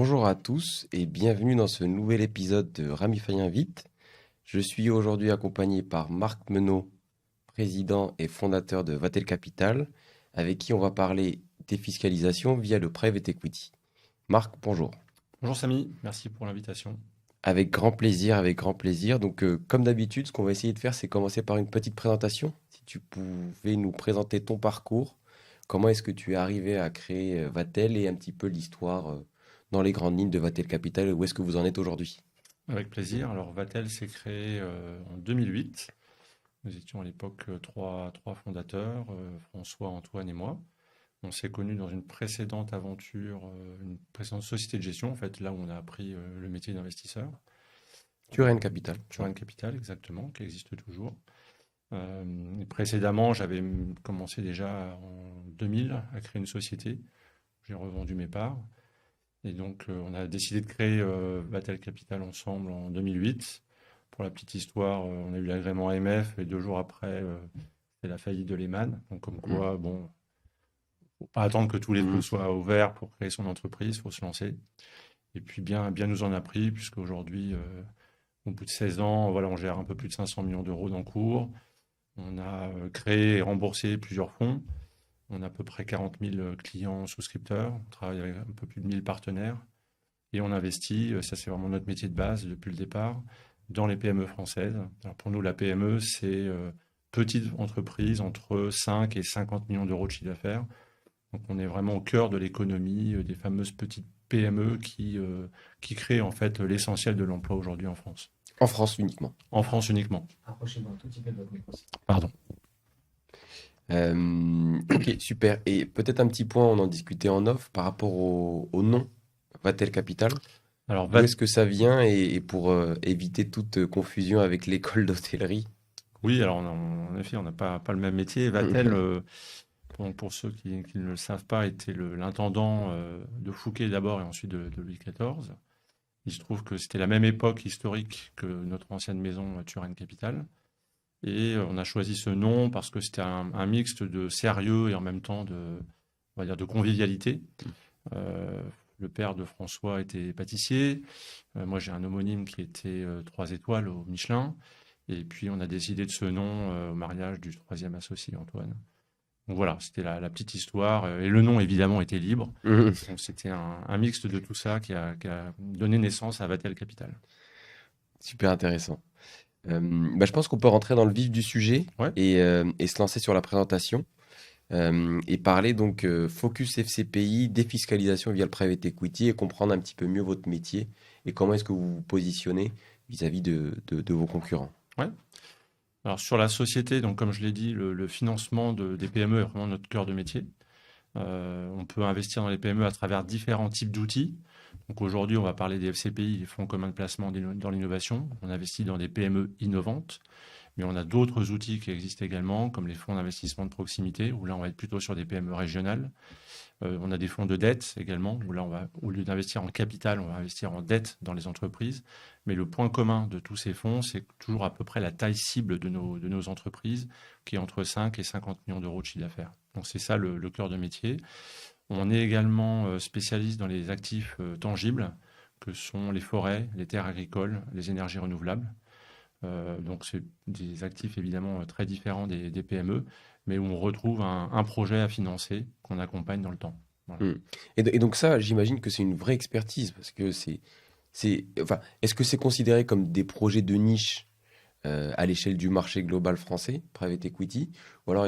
Bonjour à tous et bienvenue dans ce nouvel épisode de Ramify Invite. Je suis aujourd'hui accompagné par Marc Menot, président et fondateur de Vatel Capital, avec qui on va parler défiscalisation via le private equity. Marc, bonjour. Bonjour Samy, merci pour l'invitation. Avec grand plaisir, avec grand plaisir. Donc, comme d'habitude, ce qu'on va essayer de faire, c'est commencer par une petite présentation. Si tu pouvais nous présenter ton parcours, comment est-ce que tu es arrivé à créer Vatel et un petit peu l'histoire dans les grandes lignes de Vatel Capital et où est-ce que vous en êtes aujourd'hui? Avec plaisir. Alors Vatel s'est créé en 2008. Nous étions à l'époque trois fondateurs, François, Antoine et moi. On s'est connus dans une précédente aventure, une précédente société de gestion, en fait, là où on a appris le métier d'investisseur. Turenne Capital. Turin Capital, exactement, qui existe toujours. Et précédemment, j'avais commencé déjà en 2000 à créer une société. J'ai revendu mes parts. Et donc, on a décidé de créer Vatel Capital ensemble en 2008. Pour la petite histoire, on a eu l'agrément AMF et 2 jours après, c'est la faillite de Lehman. Donc, comme quoi, bon, faut pas attendre que tous les feux soient ouverts pour créer son entreprise, il faut se lancer. Et puis, bien nous en a pris, puisqu'aujourd'hui, au bout de 16 ans, voilà, on gère un peu plus de 500 millions d'euros d'encours. On a créé et remboursé plusieurs fonds. On a à peu près 40 000 clients souscripteurs. On travaille avec un peu plus de 1000 partenaires. Et on investit, ça c'est vraiment notre métier de base depuis le départ, dans les PME françaises. Alors pour nous, la PME, c'est petite entreprise entre 5 et 50 millions d'euros de chiffre d'affaires. Donc on est vraiment au cœur de l'économie des fameuses petites PME qui créent en fait l'essentiel de l'emploi aujourd'hui en France. En France uniquement. En France uniquement. Rapprochez-vous un tout petit peu de votre micro. Pardon. Ok, super. Et peut-être un petit point, on en discutait en off par rapport au nom Vatel Capital. Alors, D'où est-ce que ça vient et pour éviter toute confusion avec l'école d'hôtellerie? oui, alors en effet, on n'a pas le même métier. Vatel, pour ceux qui ne le savent pas, était l'intendant de Fouquet d'abord et ensuite de Louis XIV. Il se trouve que c'était la même époque historique que notre ancienne maison Turenne Capital. Et on a choisi ce nom parce que c'était un mixte de sérieux et en même temps on va dire de convivialité. Euh, le père de François était pâtissier. Moi, j'ai un homonyme qui était 3 étoiles au Michelin. Et puis, on a décidé de ce nom au mariage du troisième associé, Antoine. Donc voilà, c'était la petite histoire. Et le nom, évidemment, était libre. Mhm. Donc, c'était un mixte de tout ça qui a donné naissance à Vatel Capital. Super intéressant. Bah, je pense qu'on peut rentrer dans le vif du sujet Ouais. et se lancer sur la présentation et parler donc focus FCPI, défiscalisation via le private equity et comprendre un petit peu mieux votre métier et comment est-ce que vous vous positionnez vis-à-vis de vos concurrents. Ouais. Alors sur la société, donc comme je l'ai dit, le financement des PME est vraiment notre cœur de métier. On peut investir dans les PME à travers différents types d'outils. Donc aujourd'hui, on va parler des FCPI, les fonds communs de placement dans l'innovation. On investit dans des PME innovantes, mais on a d'autres outils qui existent également, comme les fonds d'investissement de proximité, où là, on va être plutôt sur des PME régionales. On a des fonds de dette également, où là, au lieu d'investir en capital, on va investir en dette dans les entreprises. Mais le point commun de tous ces fonds, c'est toujours à peu près la taille cible de nos entreprises, qui est entre 5 et 50 millions d'euros de chiffre d'affaires. Donc c'est ça le cœur de métier. On est également spécialiste dans les actifs tangibles, que sont les forêts, les terres agricoles, les énergies renouvelables. Donc c'est des actifs évidemment très différents des PME, mais où on retrouve un projet à financer qu'on accompagne dans le temps. Voilà. Et donc ça, j'imagine que c'est une vraie expertise parce que enfin, est-ce que c'est considéré comme des projets de niche à l'échelle du marché global français, private equity, ou alors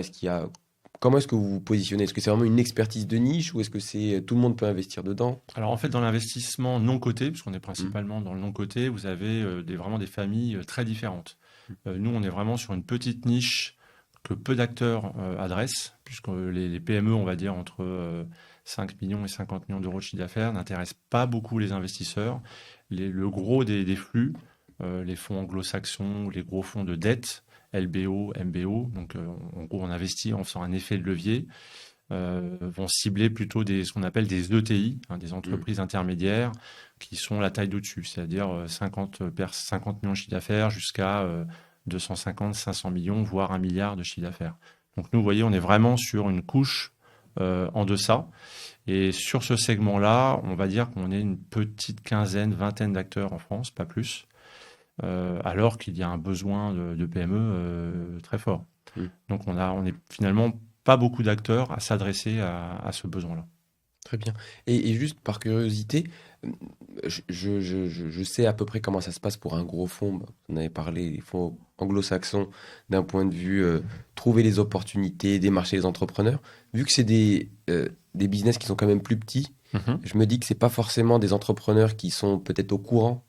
comment est-ce que vous vous positionnez? Est-ce que c'est vraiment une expertise de niche ou est-ce que tout le monde peut investir dedans? Alors en fait, dans l'investissement non coté, puisqu'on est principalement dans le non coté, vous avez vraiment des familles très différentes. Nous, on est vraiment sur une petite niche que peu d'acteurs adressent, puisque les PME, on va dire, entre 5 millions et 50 millions d'euros de chiffre d'affaires, n'intéressent pas beaucoup les investisseurs. Le gros des flux, les fonds anglo-saxons, les gros fonds de dette, LBO, MBO, donc en gros, on investit en faisant un effet de levier, vont cibler plutôt ce qu'on appelle des ETI, des entreprises intermédiaires, qui sont la taille d'au-dessus, c'est-à-dire 50 millions de chiffre d'affaires jusqu'à 250, 500 millions, voire 1 milliard de chiffre d'affaires. Donc nous, vous voyez, on est vraiment sur une couche en deçà. Et sur ce segment-là, on va dire qu'on est une petite quinzaine, vingtaine d'acteurs en France, pas plus, alors qu'il y a un besoin de PME très fort. Donc on est finalement pas beaucoup d'acteurs à s'adresser à ce besoin-là. Très bien. Et juste par curiosité, je sais à peu près comment ça se passe pour un gros fonds. Bah, on avait parlé des fonds anglo-saxons d'un point de vue trouver les opportunités, démarcher les entrepreneurs. Vu que c'est des business qui sont quand même plus petits, je me dis que c'est pas forcément des entrepreneurs qui sont peut-être au courant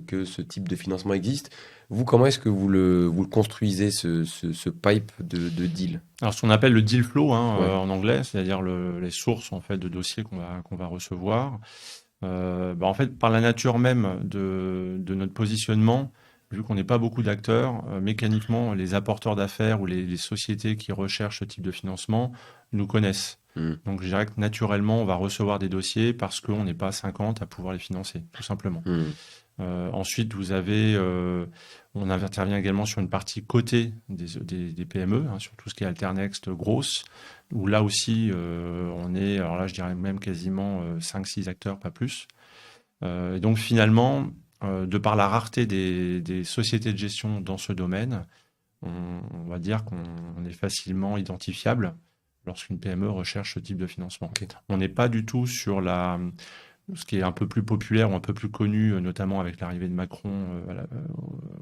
que ce type de financement existe. Vous, comment est-ce que vous le construisez, ce pipe de deal? Alors, ce qu'on appelle le deal flow Ouais. en anglais, c'est-à-dire les sources en fait de dossiers qu'on va recevoir. En fait, par la nature même de notre positionnement, vu qu'on n'est pas beaucoup d'acteurs, mécaniquement, les apporteurs d'affaires ou les sociétés qui recherchent ce type de financement nous connaissent. Donc, je dirais que naturellement, on va recevoir des dossiers parce qu'on n'est pas 50 à pouvoir les financer, tout simplement. Ensuite, on intervient également sur une partie cotée des PME, sur tout ce qui est Alternext grosse, où là aussi, on est, alors là, je dirais même quasiment 5-6 acteurs, pas plus. Et donc finalement, de par la rareté des sociétés de gestion dans ce domaine, on va dire qu'on est facilement identifiable lorsqu'une PME recherche ce type de financement. Ok. On n'est pas du tout sur ce qui est un peu plus populaire ou un peu plus connu, notamment avec l'arrivée de Macron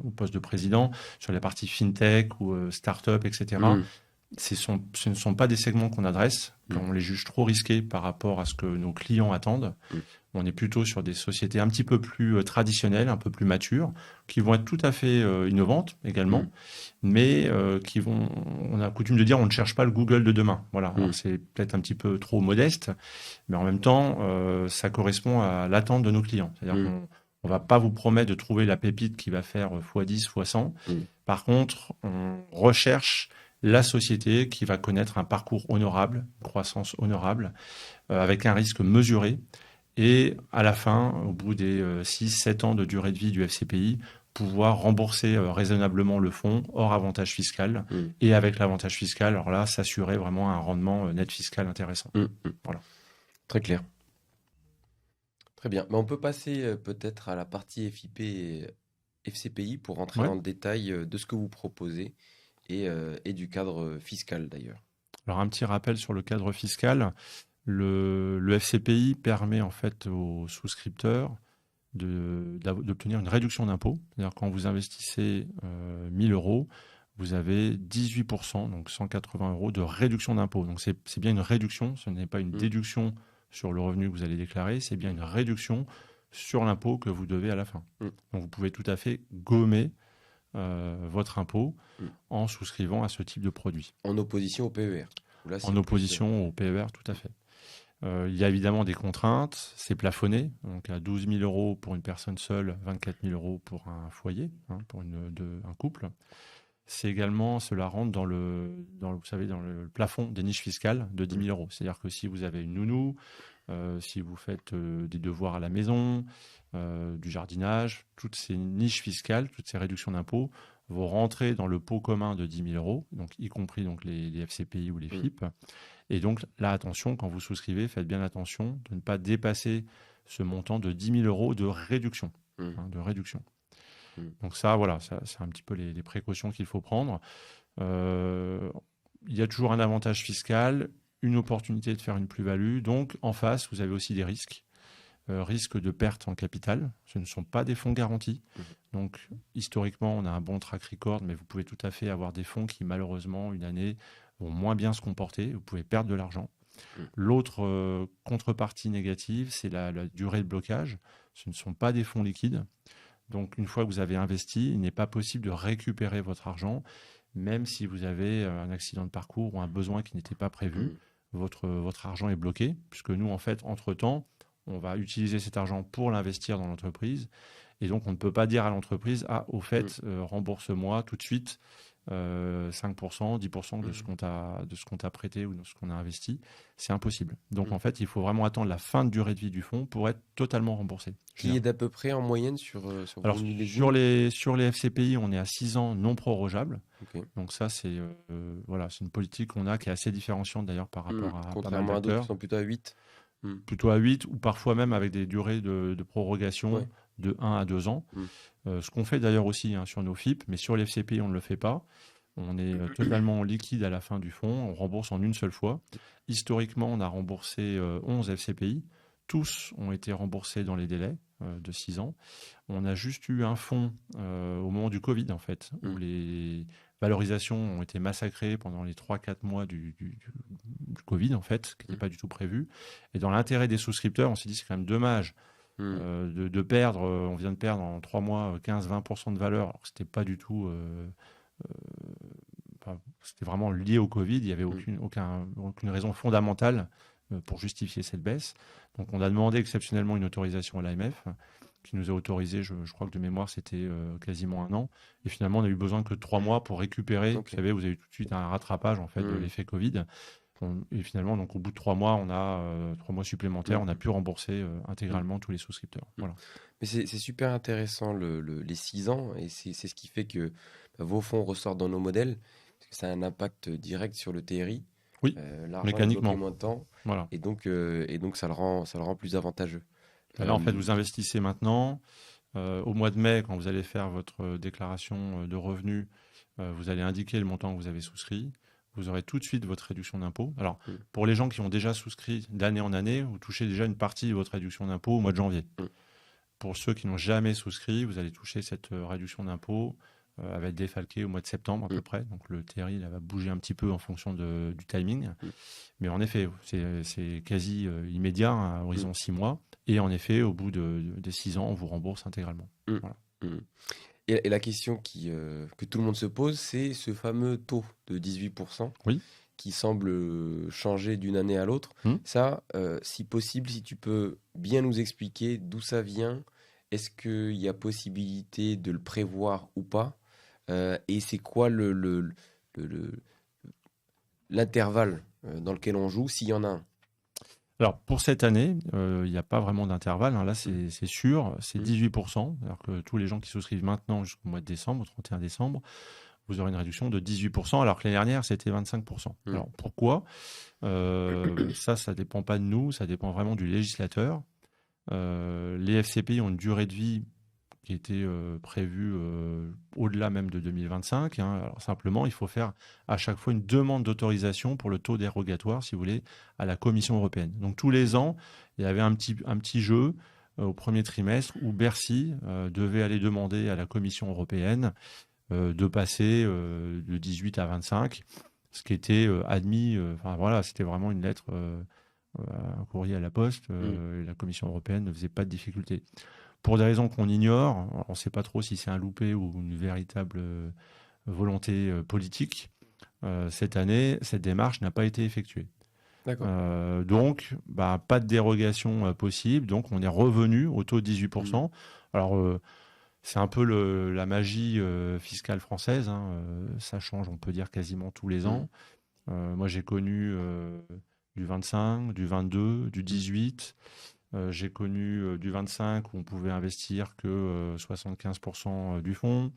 au poste de président, sur la partie fintech ou start-up, etc. Ce ne sont pas des segments qu'on adresse, quand on les juge trop risqués par rapport à ce que nos clients attendent. On est plutôt sur des sociétés un petit peu plus traditionnelles, un peu plus matures, qui vont être tout à fait innovantes également, mais on a coutume de dire, on ne cherche pas le Google de demain. Voilà, alors, c'est peut-être un petit peu trop modeste, mais en même temps, ça correspond à l'attente de nos clients. C'est-à-dire qu'on ne va pas vous promettre de trouver la pépite qui va faire x10, x100. Par contre, on recherche la société qui va connaître un parcours honorable, une croissance honorable, avec un risque mesuré. Et à la fin, au bout des 6-7 ans de durée de vie du FCPI, pouvoir rembourser raisonnablement le fonds hors avantage fiscal. Et avec l'avantage fiscal, alors là, s'assurer vraiment un rendement net fiscal intéressant. Voilà. Très clair. Très bien. Mais on peut passer peut-être à la partie FIP et FCPI pour rentrer dans le détail de ce que vous proposez et du cadre fiscal d'ailleurs. Alors un petit rappel sur le cadre fiscal. Le FCPI permet en fait aux souscripteurs d'obtenir une réduction d'impôt. C'est-à-dire quand vous investissez 1000 euros, vous avez 18%, donc 180 euros de réduction d'impôt. Donc c'est bien une réduction, ce n'est pas une déduction sur le revenu que vous allez déclarer, c'est bien une réduction sur l'impôt que vous devez à la fin. Donc vous pouvez tout à fait gommer votre impôt en souscrivant à ce type de produit. En opposition au PER. Là, en opposition au PER, tout à fait. Il y a évidemment des contraintes, c'est plafonné, donc à 12 000 euros pour une personne seule, 24 000 euros pour un foyer, pour un couple. C'est également, cela rentre dans vous savez, dans le plafond des niches fiscales de 10 000 euros. C'est-à-dire que si vous avez une nounou, si vous faites des devoirs à la maison, du jardinage, toutes ces niches fiscales, toutes ces réductions d'impôts vont rentrer dans le pot commun de 10 000 euros, donc y compris donc les FCPI ou les FIP. Et donc là, attention, quand vous souscrivez, faites bien attention de ne pas dépasser ce montant de 10 000 euros de réduction. Donc ça, voilà, c'est un petit peu les précautions qu'il faut prendre. Il y a toujours un avantage fiscal, une opportunité de faire une plus-value. Donc en face, vous avez aussi des risques. Risque de perte en capital. Ce ne sont pas des fonds garantis. Donc, historiquement, on a un bon track record, mais vous pouvez tout à fait avoir des fonds qui, malheureusement, une année, vont moins bien se comporter. Vous pouvez perdre de l'argent. L'autre contrepartie négative, c'est la durée de blocage. Ce ne sont pas des fonds liquides. Donc, une fois que vous avez investi, il n'est pas possible de récupérer votre argent, même si vous avez un accident de parcours ou un besoin qui n'était pas prévu. Votre argent est bloqué, puisque nous, en fait, entre-temps, on va utiliser cet argent pour l'investir dans l'entreprise. Et donc, on ne peut pas dire à l'entreprise, au fait, rembourse-moi tout de suite. 5%, 10% de ce qu'on t'a prêté ou de ce qu'on a investi. C'est impossible. Donc, en fait, il faut vraiment attendre la fin de durée de vie du fonds pour être totalement remboursé. Qui est d'à peu près en moyenne sur Alors, vos millésimes? sur les FCPI, on est à 6 ans non prorogeables. Ok. Donc ça, c'est une politique qu'on a qui est assez différenciante d'ailleurs par rapport à pas mal Contrairement à d'autres d'acteurs. qui sont plutôt à 8. Plutôt à 8 ou parfois même avec des durées de prorogation Ouais. de 1 à 2 ans. Ce qu'on fait d'ailleurs aussi sur nos FIP, mais sur les FCPI, on ne le fait pas. On est totalement liquide à la fin du fonds, on rembourse en une seule fois. Historiquement, on a remboursé 11 FCPI. Tous ont été remboursés dans les délais de 6 ans. On a juste eu un fonds au moment du Covid, en fait, où les valorisations ont été massacrées pendant les 3-4 mois du Covid, en fait, qui n'était pas du tout prévu. Et dans l'intérêt des souscripteurs, on s'est dit c'est quand même dommage de perdre, on vient de perdre en 3 mois 15-20% de valeur, alors que c'était pas du tout... c'était vraiment lié au Covid, il n'y avait aucune raison fondamentale pour justifier cette baisse. Donc on a demandé exceptionnellement une autorisation à l'AMF, qui nous a autorisé, je crois que de mémoire, c'était quasiment 1 an. Et finalement, on a eu besoin que de 3 mois pour récupérer. Okay. Vous savez, vous avez eu tout de suite un rattrapage en fait, de l'effet Covid. Et finalement, donc, au bout de 3 mois, on a 3 mois supplémentaires. On a pu rembourser intégralement tous les souscripteurs. Voilà. Mais c'est super intéressant, les 6 ans. Et c'est ce qui fait que vos fonds ressortent dans nos modèles. Parce que ça a un impact direct sur le TRI. Oui, mécaniquement. Moins de temps. Voilà. Et donc ça le rend plus avantageux. Là, en fait, vous investissez maintenant. Au mois de mai, quand vous allez faire votre déclaration de revenus, vous allez indiquer le montant que vous avez souscrit. Vous aurez tout de suite votre réduction d'impôt. Alors, pour les gens qui ont déjà souscrit d'année en année, vous touchez déjà une partie de votre réduction d'impôt au mois de janvier. Pour ceux qui n'ont jamais souscrit, vous allez toucher cette réduction d'impôt. Elle va être défalquée au mois de septembre à peu près. Donc, le TRI va bouger un petit peu en fonction du timing. Mais en effet, c'est quasi immédiat, à horizon 6 mois. Et en effet, au bout des 6 ans, on vous rembourse intégralement. Voilà. Et la question que tout le monde se pose, c'est ce fameux taux de 18% qui semble changer d'une année à l'autre. Ça, si possible, si tu peux bien nous expliquer d'où ça vient, est-ce qu'il y a possibilité de le prévoir ou pas? Et c'est quoi l'intervalle dans lequel on joue, s'il y en a un? Alors, pour cette année, il n'y a pas vraiment d'intervalle. Là, c'est sûr, c'est 18%. Alors que tous les gens qui souscrivent maintenant jusqu'au mois de décembre, au 31 décembre, vous aurez une réduction de 18%, alors que l'année dernière, c'était 25%. Alors, pourquoi? Ça ne dépend pas de nous, ça dépend vraiment du législateur. Les FCPI ont une durée de vie qui était prévue au-delà même de 2025. Alors simplement, il faut faire à chaque fois une demande d'autorisation pour le taux dérogatoire, si vous voulez, à la Commission européenne. Donc tous les ans, il y avait un petit jeu au premier trimestre où Bercy devait aller demander à la Commission européenne de passer de 18 à 25, ce qui était admis. C'était vraiment une lettre, un courrier à la poste. Et la Commission européenne ne faisait pas de difficulté. Pour des raisons qu'on ignore, on ne sait pas trop si c'est un loupé ou une véritable volonté politique. Cette année, cette démarche n'a pas été effectuée. Donc, pas de dérogation possible. Donc, on est revenu au taux de 18%. Alors, c'est un peu la magie fiscale française. Ça change, on peut dire, quasiment tous les ans. Moi, j'ai connu du 25, du 22, du 18. J'ai connu du 25 où on pouvait investir que 75% du fonds.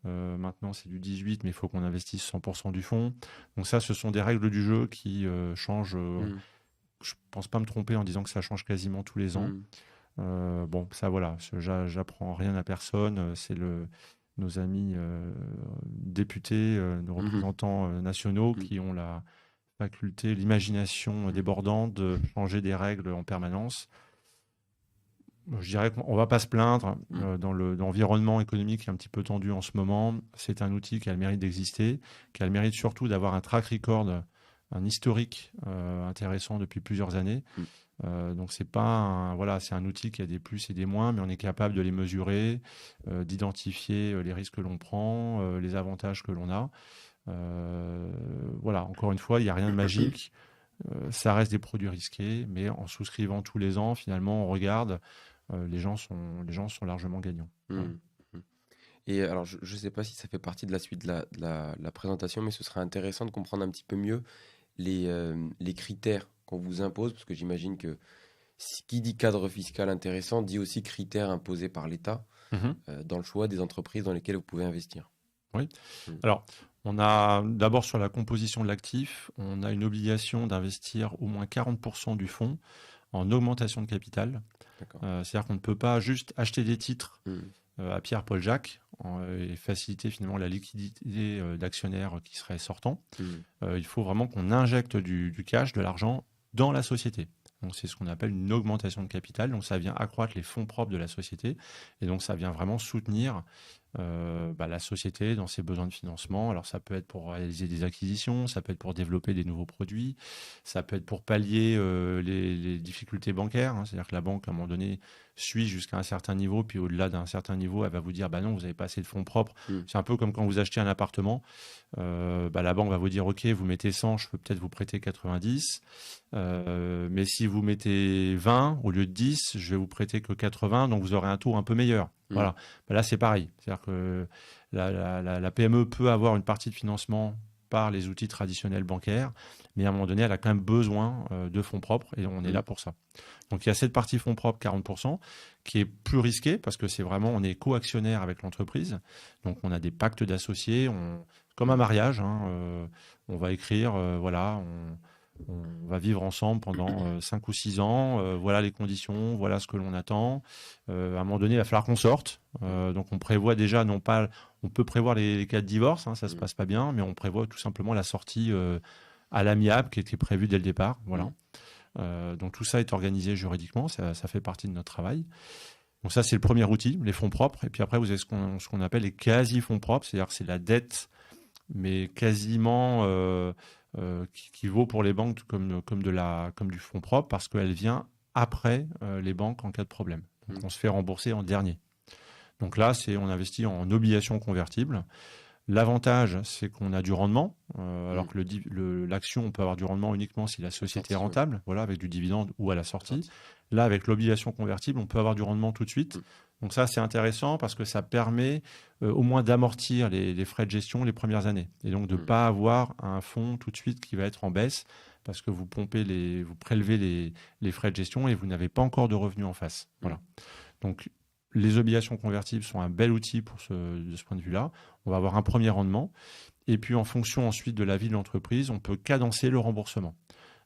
Maintenant, c'est du 18, mais il faut qu'on investisse 100% du fonds. Donc ça, ce sont des règles du jeu qui changent. Je ne pense pas me tromper en disant que ça change quasiment tous les ans. Ça, voilà, j'apprends rien à personne. C'est nos amis députés, nos représentants nationaux qui ont la faculté, l'imagination débordante de changer des règles en permanence. Je dirais qu'on ne va pas se plaindre dans l'environnement économique qui est un petit peu tendu en ce moment. C'est un outil qui a le mérite d'exister, qui a le mérite surtout d'avoir un track record, un historique intéressant depuis plusieurs années. Donc c'est un outil qui a des plus et des moins, mais on est capable de les mesurer, d'identifier les risques que l'on prend, les avantages que l'on a. Encore une fois, il n'y a rien de magique. Ça reste des produits risqués, mais en souscrivant tous les ans, finalement, on regarde. Les gens sont largement gagnants. Et alors, je ne sais pas si ça fait partie de la suite de la présentation, mais ce serait intéressant de comprendre un petit peu mieux les critères qu'on vous impose, parce que j'imagine que qui dit cadre fiscal intéressant dit aussi critères imposés par l'État Mhm. dans le choix des entreprises dans lesquelles vous pouvez investir. Oui. Mm. Alors, on a d'abord sur la composition de l'actif, on a une obligation d'investir au moins 40% du fonds en augmentation de capital. D'accord. C'est-à-dire qu'on ne peut pas juste acheter des titres Mm. à Pierre-Paul-Jacques et faciliter finalement la liquidité d'actionnaires qui seraient sortants. Mm. Il faut vraiment qu'on injecte du cash, de l'argent dans la société. Donc c'est ce qu'on appelle une augmentation de capital. Donc ça vient accroître les fonds propres de la société et donc ça vient vraiment soutenir la société dans ses besoins de financement. Alors ça peut être pour réaliser des acquisitions, ça peut être pour développer des nouveaux produits, ça peut être pour pallier les difficultés bancaires. C'est-à-dire que la banque à un moment donné suit jusqu'à un certain niveau, puis au-delà d'un certain niveau, elle va vous dire bah non, vous n'avez pas assez de fonds propres. Mm. C'est un peu comme quand vous achetez un appartement. La banque va vous dire ok, vous mettez 100, je peux peut-être vous prêter 90, mais si vous mettez 20 au lieu de 10, je vais vous prêter que 80, donc vous aurez un taux un peu meilleur. Voilà. Là c'est pareil, c'est-à-dire que la PME peut avoir une partie de financement par les outils traditionnels bancaires, mais à un moment donné elle a quand même besoin de fonds propres et on est là pour ça. Donc il y a cette partie fonds propres 40% qui est plus risquée parce que c'est vraiment on est co-actionnaire avec l'entreprise, donc on a des pactes d'associés, comme un mariage, on va écrire, on va vivre ensemble pendant 5 ou 6 ans, voilà les conditions, voilà ce que l'on attend. À un moment donné, il va falloir qu'on sorte. Donc on prévoit déjà, non pas, on peut prévoir les cas de divorce, ça se passe pas bien, mais on prévoit tout simplement la sortie à l'amiable qui était prévue dès le départ. Voilà. Donc tout ça est organisé juridiquement, ça fait partie de notre travail. Donc ça, c'est le premier outil, les fonds propres. Et puis après, vous avez ce qu'on appelle les quasi-fonds propres, c'est-à-dire que c'est la dette, mais quasiment qui vaut pour les banques comme du fonds propre, parce qu'elle vient après les banques en cas de problème. Donc on se fait rembourser en dernier. Donc là, on investit en obligations convertibles. L'avantage, c'est qu'on a du rendement, alors que l'action, on peut avoir du rendement uniquement si la société est rentable, voilà, avec du dividende ou à la sortie. Là, avec l'obligation convertible, on peut avoir du rendement tout de suite. Donc ça, c'est intéressant parce que ça permet au moins d'amortir les frais de gestion les premières années. Et donc de ne pas avoir un fonds tout de suite qui va être en baisse parce que vous prélevez les frais de gestion et vous n'avez pas encore de revenus en face. Voilà. Donc les obligations convertibles sont un bel outil de ce point de vue-là. On va avoir un premier rendement. Et puis, en fonction ensuite de la vie de l'entreprise, on peut cadencer le remboursement.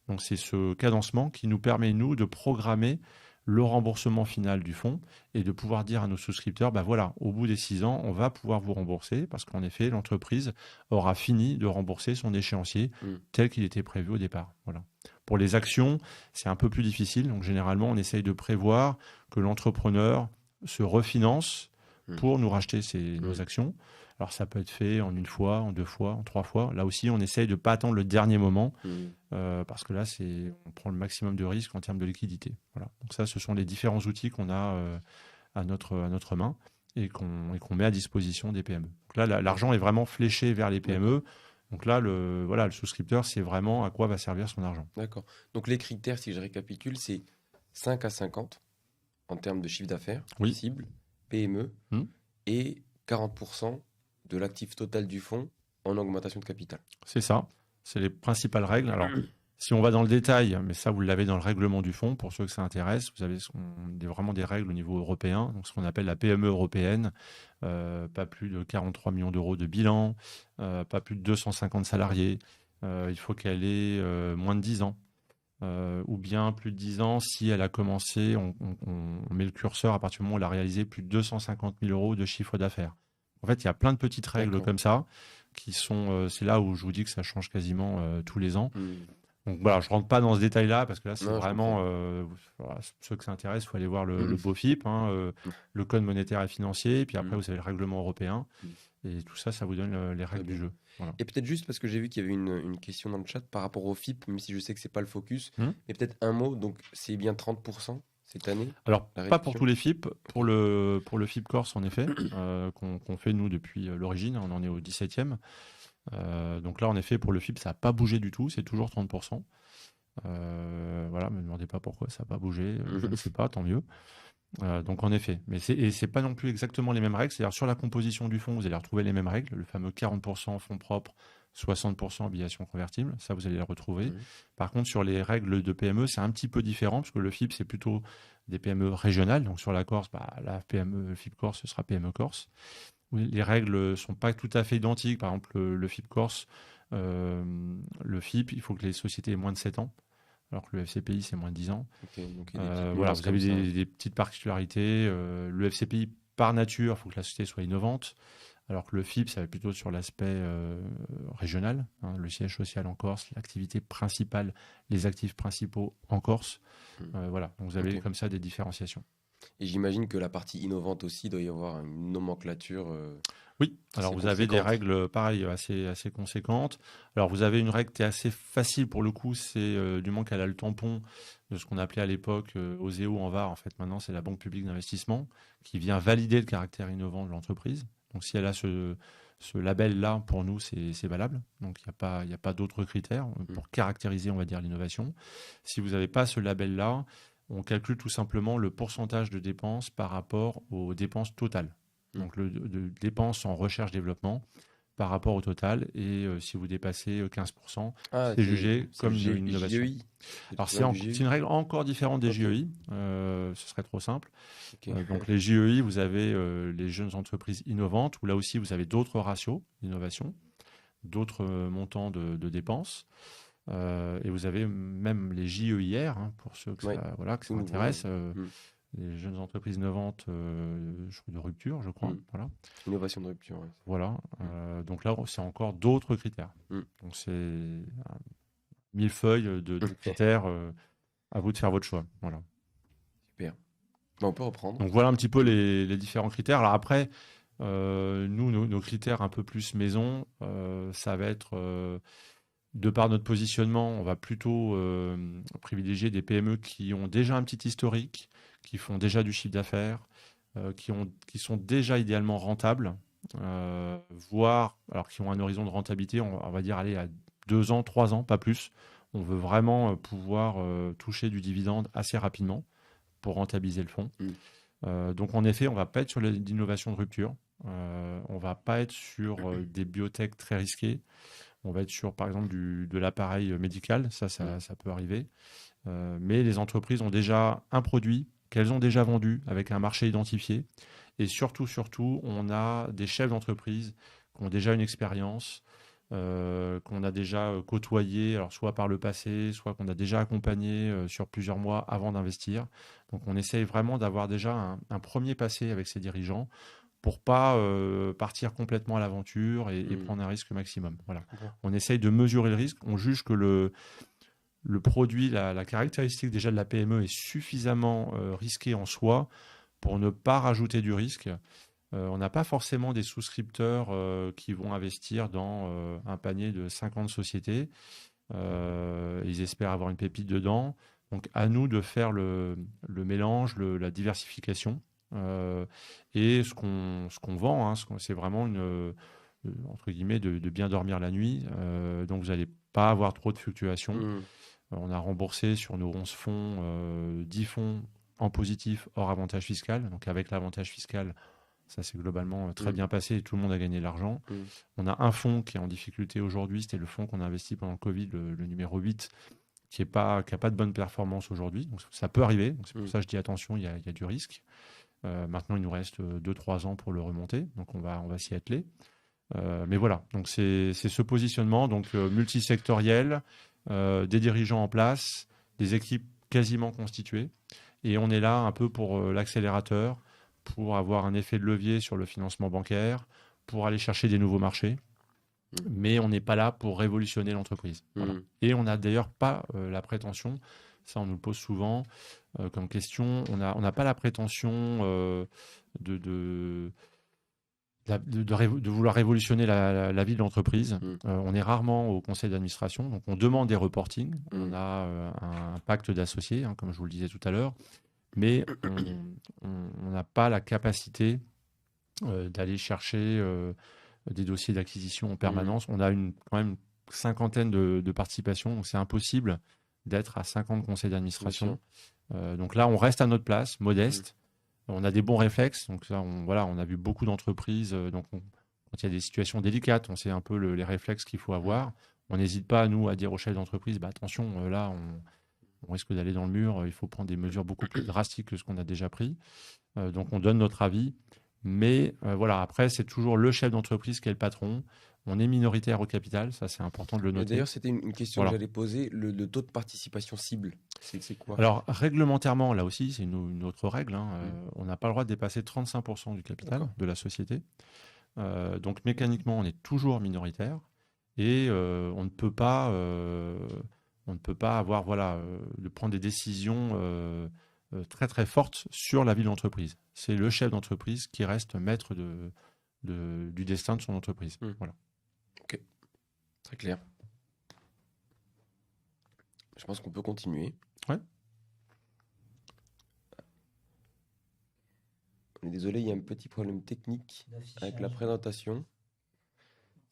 Donc, c'est ce cadencement qui nous permet, nous, de programmer le remboursement final du fonds et de pouvoir dire à nos souscripteurs, voilà, au bout des 6 ans, on va pouvoir vous rembourser parce qu'en effet, l'entreprise aura fini de rembourser son échéancier tel qu'il était prévu au départ. Voilà. Pour les actions, c'est un peu plus difficile. Donc, généralement, on essaye de prévoir que l'entrepreneur se refinance pour nous racheter nos actions. Alors ça peut être fait en 1 fois, en 2 fois, en 3 fois. Là aussi, on essaye de ne pas attendre le dernier moment parce que là, on prend le maximum de risques en termes de liquidité. Voilà. Donc ça, ce sont les différents outils qu'on a à notre main et qu'on met à disposition des PME. Donc là, l'argent est vraiment fléché vers les PME. Donc là, le souscripteur, c'est vraiment à quoi va servir son argent. D'accord. Donc les critères, si je récapitule, c'est 5 à 50 en termes de chiffre d'affaires, cible, PME, et 40% de l'actif total du fonds en augmentation de capital. C'est ça. C'est les principales règles. Alors, si on va dans le détail, mais ça, vous l'avez dans le règlement du fonds, pour ceux que ça intéresse, vous avez vraiment des règles au niveau européen, donc ce qu'on appelle la PME européenne, pas plus de 43 millions d'euros de bilan, pas plus de 250 salariés, il faut qu'elle ait moins de 10 ans. Ou bien plus de 10 ans si elle a commencé, on met le curseur à partir du moment où elle a réalisé plus de 250 000 euros de chiffre d'affaires. En fait, il y a plein de petites règles comme ça qui sont. C'est là où je vous dis que ça change quasiment tous les ans. Donc voilà, je rentre pas dans ce détail-là parce que là, c'est vraiment ceux que ça intéresse, il faut aller voir le BOFIP, le Code monétaire et financier, et puis après, vous avez le règlement européen. Et tout ça, ça vous donne les règles du jeu. Voilà. Et peut-être juste parce que j'ai vu qu'il y avait une question dans le chat par rapport au FIP, même si je sais que c'est pas le focus, mais peut-être un mot. Donc, c'est bien 30% cette année? Alors, pas pour tous les FIP. Pour le FIP Corse, en effet, qu'on fait, nous, depuis l'origine. On en est au 17e. Donc là, en effet, pour le FIP, ça n'a pas bougé du tout. C'est toujours 30%. Voilà, me demandez pas pourquoi ça n'a pas bougé. Je ne sais pas, tant mieux. Donc en effet, mais c'est pas non plus exactement les mêmes règles. C'est-à-dire sur la composition du fonds, vous allez retrouver les mêmes règles, le fameux 40% fonds propres, 60% obligations convertibles, ça vous allez les retrouver. Par contre, sur les règles de PME, c'est un petit peu différent parce que le FIP, c'est plutôt des PME régionales. Donc sur la Corse, la PME, le FIP Corse, ce sera PME Corse. Les règles sont pas tout à fait identiques. Par exemple, le FIP Corse, le FIP, il faut que les sociétés aient moins de 7 ans. Alors que le FCPI, c'est moins de 10 ans. Ok, donc il y a des petites Voilà, nuances vous avez comme ça. des petites particularités. Le FCPI, par nature, il faut que la société soit innovante. Alors que le FIP, ça va plutôt sur l'aspect régional, hein, le siège social en Corse, l'activité principale, les actifs principaux en Corse. Voilà, donc vous avez Ok. comme ça des différenciations. Et j'imagine que la partie innovante aussi, il doit y avoir une nomenclature Oui, alors assez vous avez des conséquente. règles, pareil, assez conséquentes. Alors vous avez une règle qui est assez facile pour le coup, c'est du moment qu'elle a le tampon de ce qu'on appelait à l'époque OSEO en VAR. En fait, maintenant, c'est la Banque publique d'investissement qui vient valider le caractère innovant de l'entreprise. Donc si elle a ce label-là, pour nous, c'est valable. Donc il y a pas d'autres critères pour caractériser, on va dire, l'innovation. Si vous n'avez pas ce label-là, on calcule tout simplement le pourcentage de dépenses par rapport aux dépenses totales. Donc de dépenses en recherche-développement par rapport au total. Et si vous dépassez 15%, Ah, c'est jugé c'est comme le une innovation. JEI. C'est Alors l'équivalent du c'est une JEI. règle encore différente des Ok. JEI. Ce serait trop simple. Ok. Donc les JEI, vous avez les jeunes entreprises innovantes, où là aussi vous avez d'autres ratios d'innovation, d'autres montants de dépenses. Et vous avez même les JEIR, hein, pour ceux que Ouais. ça Tout nouveau. intéresse. Mm. Les jeunes entreprises innovantes de rupture, je crois. Mm. Voilà. Innovation de rupture. Ouais. Voilà. Donc là, c'est encore d'autres critères. Mm. Donc c'est un millefeuille de critères. À vous de faire votre choix. Voilà. Super. Bah, on peut reprendre. Donc voilà un petit peu les différents critères. Alors après, nous, nos critères un peu plus maison, ça va être, de par notre positionnement, on va plutôt privilégier des PME qui ont déjà un petit historique, qui font déjà du chiffre d'affaires, qui sont déjà idéalement rentables, voire, alors qui ont un horizon de rentabilité, on va dire, aller à 2 ans, 3 ans, pas plus. On veut vraiment pouvoir toucher du dividende assez rapidement pour rentabiliser le fonds. Donc en effet, on ne va pas être sur l'innovation de rupture. On ne va pas être sur des biotech très risquées. On va être sur, par exemple, de l'appareil médical. Ça peut arriver. Mais les entreprises ont déjà un produit qu'elles ont déjà vendu avec un marché identifié. Et surtout, on a des chefs d'entreprise qui ont déjà une expérience, qu'on a déjà côtoyé, alors soit par le passé, soit qu'on a déjà accompagné sur plusieurs mois avant d'investir. Donc on essaye vraiment d'avoir déjà un premier passé avec ces dirigeants pour pas partir complètement à l'aventure et prendre un risque maximum. Voilà. On essaye de mesurer le risque. On juge que le produit, la caractéristique déjà de la PME est suffisamment risquée en soi pour ne pas rajouter du risque. On n'a pas forcément des souscripteurs qui vont investir dans un panier de 50 sociétés. Ils espèrent avoir une pépite dedans. Donc à nous de faire le mélange, la diversification. Et ce qu'on vend, hein, c'est vraiment entre guillemets, de bien dormir la nuit. Donc vous n'allez pas avoir trop de fluctuations. On a remboursé sur nos 11 fonds, 10 fonds en positif hors avantage fiscal. Donc avec l'avantage fiscal, ça s'est globalement très bien passé et tout le monde a gagné de l'argent. On a un fonds qui est en difficulté aujourd'hui. C'était le fonds qu'on a investi pendant le Covid, le numéro 8, qui n'a pas de bonne performance aujourd'hui. Donc ça peut arriver. Donc c'est pour ça que je dis attention, il y a du risque. Maintenant, il nous reste 2-3 ans pour le remonter. Donc on va s'y atteler. Mais voilà, donc c'est ce positionnement donc multisectoriel, des dirigeants en place, des équipes quasiment constituées. Et on est là un peu pour l'accélérateur, pour avoir un effet de levier sur le financement bancaire, pour aller chercher des nouveaux marchés. Mais on n'est pas là pour révolutionner l'entreprise. Voilà. Et on n'a d'ailleurs pas la prétention, ça on nous le pose souvent comme question, on n'a pas la prétention de vouloir révolutionner la vie de l'entreprise. On est rarement au conseil d'administration, donc on demande des reportings. On a un pacte d'associés, hein, comme je vous le disais tout à l'heure, mais on n'a pas la capacité d'aller chercher des dossiers d'acquisition en permanence. On a quand même une cinquantaine de participations, donc c'est impossible d'être à 50 conseils d'administration. Donc là, on reste à notre place, modeste. On a des bons réflexes. Donc ça, on a vu beaucoup d'entreprises. Quand il y a des situations délicates, on sait un peu les réflexes qu'il faut avoir. On n'hésite pas, nous, à dire aux chefs d'entreprise, attention, là, on risque d'aller dans le mur. Il faut prendre des mesures beaucoup plus drastiques que ce qu'on a déjà pris. Donc on donne notre avis. Mais voilà, après, c'est toujours le chef d'entreprise qui est le patron. On est minoritaire au capital, ça c'est important de le Et noter. d'ailleurs, c'était une question Voilà. que j'allais poser. Le taux de participation cible, c'est quoi? Alors, réglementairement, là aussi, c'est une autre règle. On n'a pas le droit de dépasser 35% du capital D'accord. de la société. Donc, mécaniquement, on est toujours minoritaire et on ne peut pas avoir, de prendre des décisions très très fortes sur la vie de l'entreprise. C'est le chef d'entreprise qui reste maître du destin de son entreprise. Voilà. Ok, très clair. Je pense qu'on peut continuer. Ouais. On est désolé, il y a un petit problème technique avec la présentation.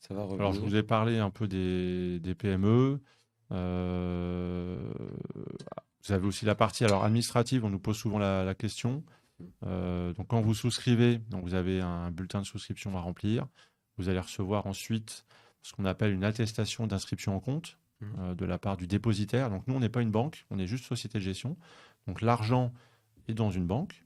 Ça va revenir. Alors, je vous ai parlé un peu des PME. Vous avez aussi la partie administrative, on nous pose souvent la question. Donc, quand vous souscrivez, donc vous avez un bulletin de souscription à remplir. Vous allez recevoir ensuite ce qu'on appelle une attestation d'inscription en compte de la part du dépositaire. Donc, nous, on n'est pas une banque, on est juste société de gestion. Donc, l'argent est dans une banque.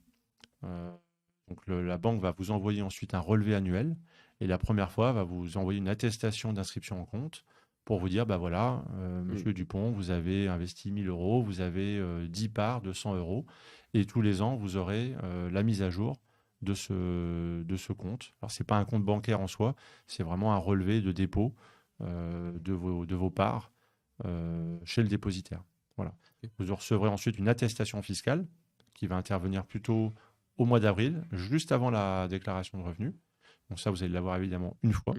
Donc, la banque va vous envoyer ensuite un relevé annuel. Et la première fois, va vous envoyer une attestation d'inscription en compte pour vous dire, monsieur Dupont, vous avez investi 1 000 euros, vous avez 10 parts de 100 euros. Et tous les ans, vous aurez la mise à jour de ce compte. Alors, ce n'est pas un compte bancaire en soi, c'est vraiment un relevé de dépôt de vos parts chez le dépositaire. Voilà. Vous recevrez ensuite une attestation fiscale qui va intervenir plutôt au mois d'avril, juste avant la déclaration de revenus. Donc ça, vous allez l'avoir évidemment une fois.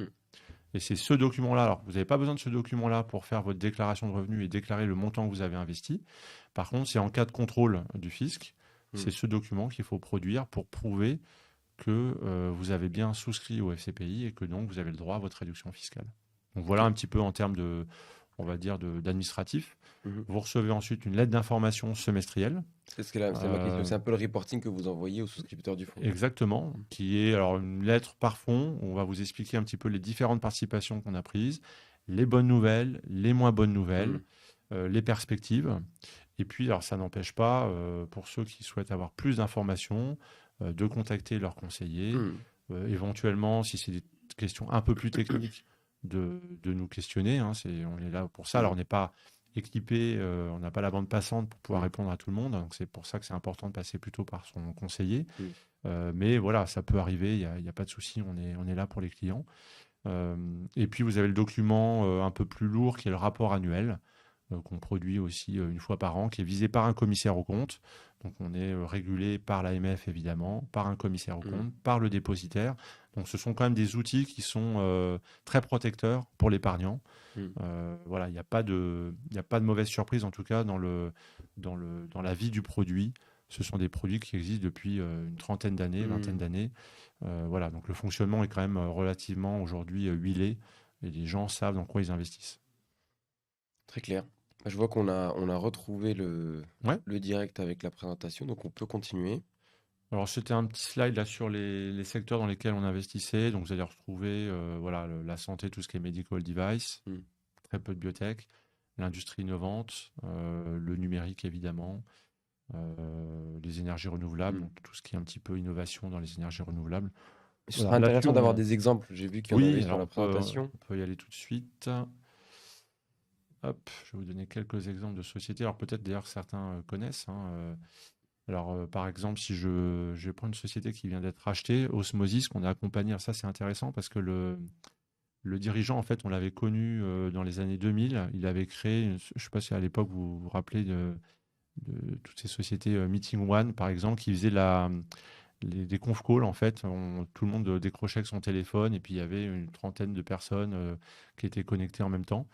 Et c'est ce document-là. Alors, vous n'avez pas besoin de ce document-là pour faire votre déclaration de revenus et déclarer le montant que vous avez investi. Par contre, c'est en cas de contrôle du fisc, c'est ce document qu'il faut produire pour prouver que vous avez bien souscrit au FCPI et que donc vous avez le droit à votre réduction fiscale. Donc voilà un petit peu en termes d'administratif. Vous recevez ensuite une lettre d'information semestrielle. C'est ma question. C'est un peu le reporting que vous envoyez aux souscripteurs du fonds. Exactement, qui est alors une lettre par fonds où on va vous expliquer un petit peu les différentes participations qu'on a prises, les bonnes nouvelles, les moins bonnes nouvelles, les perspectives. Et puis, alors ça n'empêche pas, pour ceux qui souhaitent avoir plus d'informations, de contacter leur conseiller. Éventuellement, si c'est des questions un peu plus techniques, de nous questionner. On est là pour ça. Alors, on n'est pas équipé, on n'a pas la bande passante pour pouvoir répondre à tout le monde. Donc, c'est pour ça que c'est important de passer plutôt par son conseiller. Mais voilà, ça peut arriver, il n'y a pas de souci, on est là pour les clients. Et puis, vous avez le document un peu plus lourd qui est le rapport annuel qu'on produit aussi une fois par an, qui est visé par un commissaire aux comptes. Donc, on est régulé par l'AMF, évidemment, par un commissaire aux comptes, par le dépositaire. Donc, ce sont quand même des outils qui sont très protecteurs pour l'épargnant. Voilà, il n'y a pas de mauvaise surprise, en tout cas, dans la vie du produit. Ce sont des produits qui existent depuis une trentaine d'années, vingtaine d'années. Voilà, donc le fonctionnement est quand même relativement aujourd'hui huilé et les gens savent dans quoi ils investissent. Très clair. Je vois qu'on a retrouvé le direct avec la présentation, donc on peut continuer. Alors, c'était un petit slide là sur les secteurs dans lesquels on investissait. Donc, vous allez retrouver la santé, tout ce qui est medical device, très peu de biotech, l'industrie innovante, le numérique évidemment, les énergies renouvelables, donc tout ce qui est un petit peu innovation dans les énergies renouvelables. Ce serait intéressant d'avoir des exemples. J'ai vu qu'il y en avait sur la présentation. On peut y aller tout de suite. Hop, je vais vous donner quelques exemples de sociétés. Alors peut-être d'ailleurs que certains connaissent. Alors par exemple, si je vais prendre une société qui vient d'être rachetée, Osmosis, qu'on a accompagné. Alors ça c'est intéressant parce que le dirigeant, en fait, on l'avait connu dans les années 2000. Il avait créé, je ne sais pas si à l'époque vous vous rappelez de toutes ces sociétés Meeting One, par exemple, qui faisaient des conf calls, en fait. Tout le monde décrochait avec son téléphone et puis il y avait une trentaine de personnes qui étaient connectées en même temps.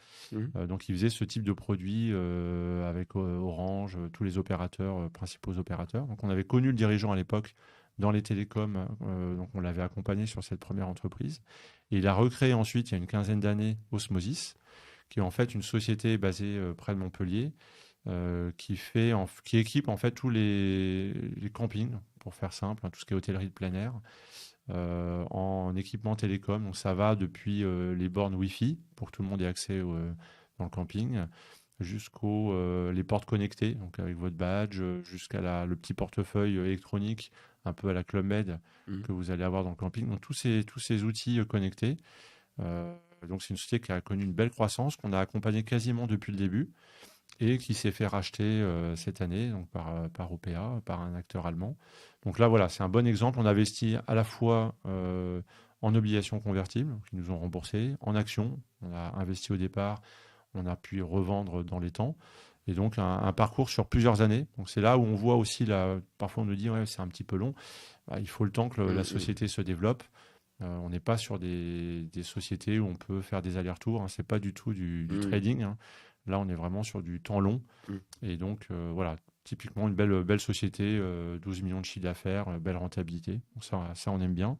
Donc, ils faisaient ce type de produit avec Orange, tous les opérateurs, principaux opérateurs. Donc, on avait connu le dirigeant à l'époque dans les télécoms. Donc, on l'avait accompagné sur cette première entreprise. Et il a recréé ensuite, il y a une quinzaine d'années, Osmosis, qui est en fait une société basée près de Montpellier, qui équipe en fait tous les campings pour faire simple, tout ce qui est hôtellerie de plein air, en équipement télécom. Donc ça va depuis les bornes Wi-Fi, pour que tout le monde ait accès dans le camping, jusqu'aux les portes connectées, donc avec votre badge, jusqu'à le petit portefeuille électronique, un peu à la Club Med, que vous allez avoir dans le camping. Donc tous ces outils connectés. Donc c'est une société qui a connu une belle croissance, qu'on a accompagnée quasiment depuis le début et qui s'est fait racheter cette année donc par OPA, par un acteur allemand. Donc là, voilà, c'est un bon exemple. On investit à la fois en obligations convertibles, qui nous ont remboursé, en actions. On a investi au départ, on a pu revendre dans les temps. Et donc, un parcours sur plusieurs années. Donc, c'est là où on voit aussi, parfois on nous dit, ouais, c'est un petit peu long. Il faut le temps que la société se développe. On n'est pas sur des sociétés où on peut faire des allers-retours. Ce n'est pas du tout du trading. Là, on est vraiment sur du temps long. Et donc, voilà, typiquement une belle société, 12 millions de chiffre d'affaires, belle rentabilité. Donc ça, on aime bien.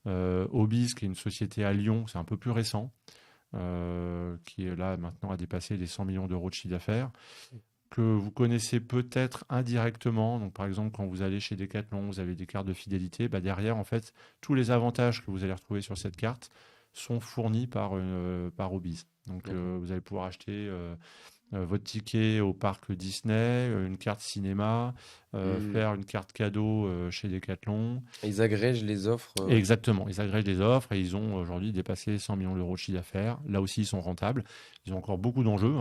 Obiz, qui est une société à Lyon, c'est un peu plus récent, qui est là maintenant à dépasser les 100 millions d'euros de chiffre d'affaires, que vous connaissez peut-être indirectement. Donc, par exemple, quand vous allez chez Decathlon, vous avez des cartes de fidélité. Derrière, en fait, tous les avantages que vous allez retrouver sur cette carte sont fournis par Obiz. Donc, vous allez pouvoir acheter votre ticket au parc Disney, une carte cinéma, faire une carte cadeau chez Decathlon. Ils agrègent les offres. Exactement, ils agrègent les offres et ils ont aujourd'hui dépassé 100 millions d'euros de chiffre d'affaires. Là aussi, ils sont rentables. Ils ont encore beaucoup d'enjeux.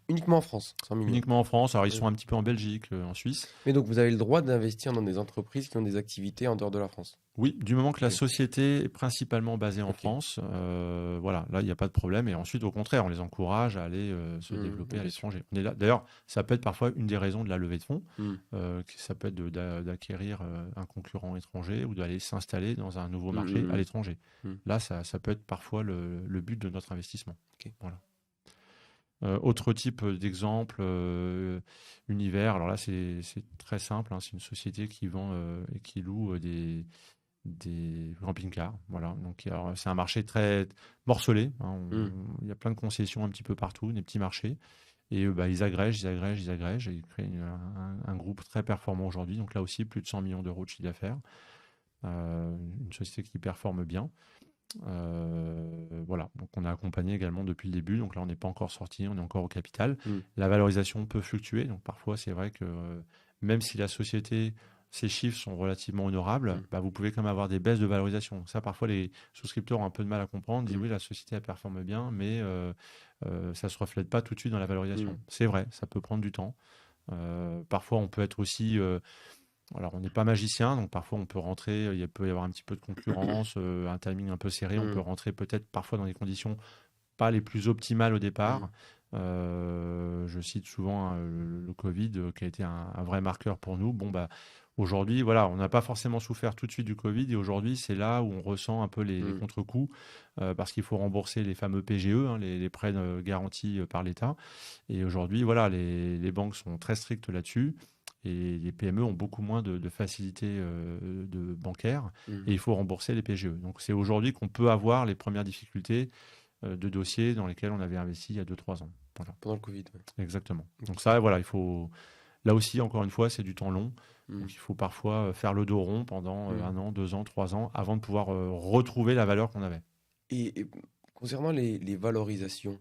Uniquement en France, 100 millions. Uniquement en France. Alors, ils sont un petit peu en Belgique, en Suisse. Mais donc, vous avez le droit d'investir dans des entreprises qui ont des activités en dehors de la France. Oui, du moment que la société est principalement basée en France, voilà, là, il n'y a pas de problème. Et ensuite, au contraire, on les encourage à aller se développer à l'étranger. On est là. D'ailleurs, ça peut être parfois une des raisons de la levée de fonds. Ça peut être d'acquérir un concurrent étranger ou d'aller s'installer dans un nouveau marché à l'étranger. Là, ça peut être parfois le but de notre investissement. Voilà. Autre type d'exemple, Univers. Alors là, c'est très simple. C'est une société qui vend et qui loue des camping-cars. Voilà. Donc, c'est un marché très morcelé. Il y a plein de concessions un petit peu partout, des petits marchés. Et ils agrègent. Et ils créent un groupe très performant aujourd'hui. Donc là aussi, plus de 100 millions d'euros de chiffre d'affaires. Une société qui performe bien. Voilà. Donc on a accompagné également depuis le début. Donc là, on n'est pas encore sorti, on est encore au capital. La valorisation peut fluctuer. Donc parfois, c'est vrai que même si la société, ces chiffres sont relativement honorables, vous pouvez quand même avoir des baisses de valorisation. Ça, parfois, les souscripteurs ont un peu de mal à comprendre. Ils disent oui, la société elle performe bien, mais ça ne se reflète pas tout de suite dans la valorisation. C'est vrai, ça peut prendre du temps. Parfois, on peut être aussi... alors, on n'est pas magicien, donc parfois on peut rentrer, il peut y avoir un petit peu de concurrence, un timing un peu serré, on peut rentrer peut-être parfois dans des conditions pas les plus optimales au départ. Je cite souvent le Covid qui a été un vrai marqueur pour nous. Aujourd'hui, voilà, on n'a pas forcément souffert tout de suite du Covid et aujourd'hui, c'est là où on ressent un peu les contre-coups parce qu'il faut rembourser les fameux PGE, les prêts garantis par l'État. Et aujourd'hui, voilà, les banques sont très strictes là-dessus. Et les PME ont beaucoup moins de facilités bancaires et il faut rembourser les PGE. Donc c'est aujourd'hui qu'on peut avoir les premières difficultés de dossiers dans lesquels on avait investi il y a 2-3 ans. Voilà. Pendant le Covid. Ouais. Exactement. Donc ça, voilà, il faut... Là aussi, encore une fois, c'est du temps long. Donc il faut parfois faire le dos rond pendant 1 an, 2 ans, 3 ans avant de pouvoir retrouver la valeur qu'on avait. Et concernant les valorisations,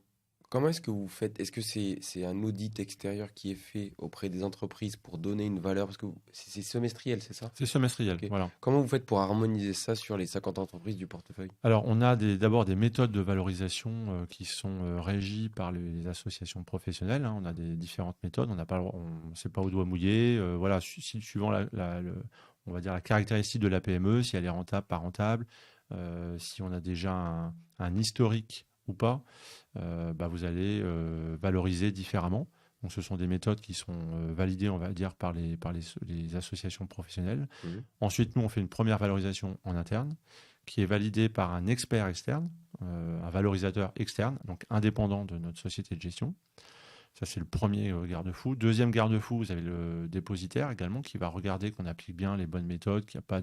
comment est-ce que vous faites? Est-ce que c'est un audit extérieur qui est fait auprès des entreprises pour donner une valeur? Parce que c'est semestriel, c'est ça? C'est semestriel, voilà. Comment vous faites pour harmoniser ça sur les 50 entreprises du portefeuille? Alors, on a d'abord des méthodes de valorisation qui sont régies par les associations professionnelles. On a des différentes méthodes. On ne sait pas au doigt mouillé. Voilà, suivant on va dire la caractéristique de la PME, si elle est rentable, pas rentable, si on a déjà un historique ou pas, vous allez valoriser différemment. Donc, ce sont des méthodes qui sont validées, on va dire, par les associations professionnelles. Ensuite, nous, on fait une première valorisation en interne qui est validée par un expert externe, un valorisateur externe, donc indépendant de notre société de gestion. Ça, c'est le premier garde-fou. Deuxième garde-fou, vous avez le dépositaire également qui va regarder qu'on applique bien les bonnes méthodes, qu'il n'y a pas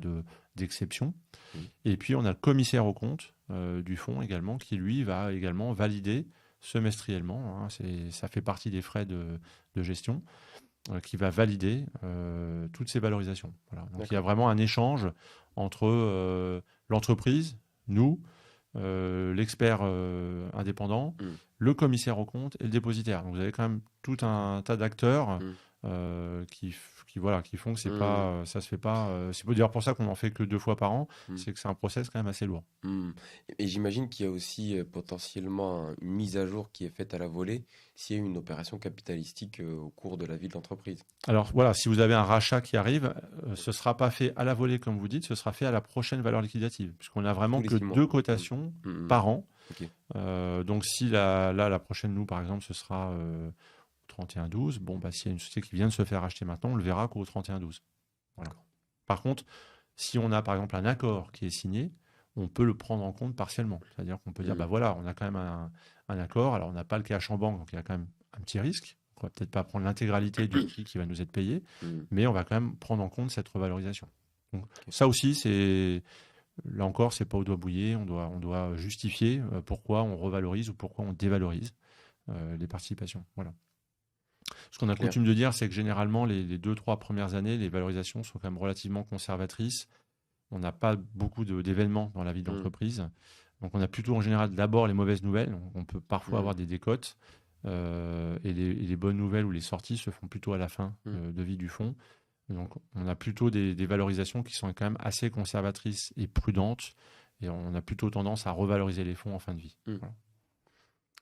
d'exception. Et puis, on a le commissaire aux comptes du fonds également qui, lui, va également valider semestriellement. Ça fait partie des frais de gestion. qui va valider toutes ces valorisations. Voilà. Donc, D'accord. il y a vraiment un échange entre l'entreprise, nous, l'expert indépendant, Mm. le commissaire aux comptes et le dépositaire. Donc, vous avez quand même tout un tas d'acteurs Mm. voilà, qui font que c'est Mm. pas, ça se fait pas. C'est d'ailleurs pour ça qu'on en fait que 2 fois par an. Mm. C'est que c'est un process quand même assez lourd. Hmm. Et j'imagine qu'il y a aussi potentiellement une mise à jour qui est faite à la volée s'il y a une opération capitalistique au cours de la vie de l'entreprise. Alors voilà, si vous avez un rachat qui arrive, ce ne sera pas fait à la volée comme vous dites, ce sera fait à la prochaine valeur liquidative, puisqu'on n'a vraiment Tous les que 6 mois. 2 cotations Hmm. par an. Ok. Donc si la prochaine, nous par exemple, ce sera au 31-12, bon, bah, s'il y a une société qui vient de se faire acheter maintenant, on le verra qu'au 31-12. Voilà. Par contre, si on a par exemple un accord qui est signé, on peut le prendre en compte partiellement. C'est-à-dire qu'on peut dire, bah voilà, on a quand même un accord, alors on n'a pas le cash en banque, donc il y a quand même un petit risque. On va peut-être pas prendre l'intégralité du prix qui va nous être payé, mais on va quand même prendre en compte cette revalorisation. Donc, ça aussi, là encore, c'est pas au doigt mouillé. On doit justifier pourquoi on revalorise ou pourquoi on dévalorise les participations. Voilà. Ce qu'on a Clair. coutume de dire, c'est que généralement, les 2-3 premières années, les valorisations sont quand même relativement conservatrices. On n'a pas beaucoup d'événements dans la vie de l'entreprise. Donc, on a plutôt en général d'abord les mauvaises nouvelles. On peut parfois avoir des décotes. Et les bonnes nouvelles ou les sorties se font plutôt à la fin de vie du fonds. Donc, on a plutôt des valorisations qui sont quand même assez conservatrices et prudentes. Et on a plutôt tendance à revaloriser les fonds en fin de vie. Voilà.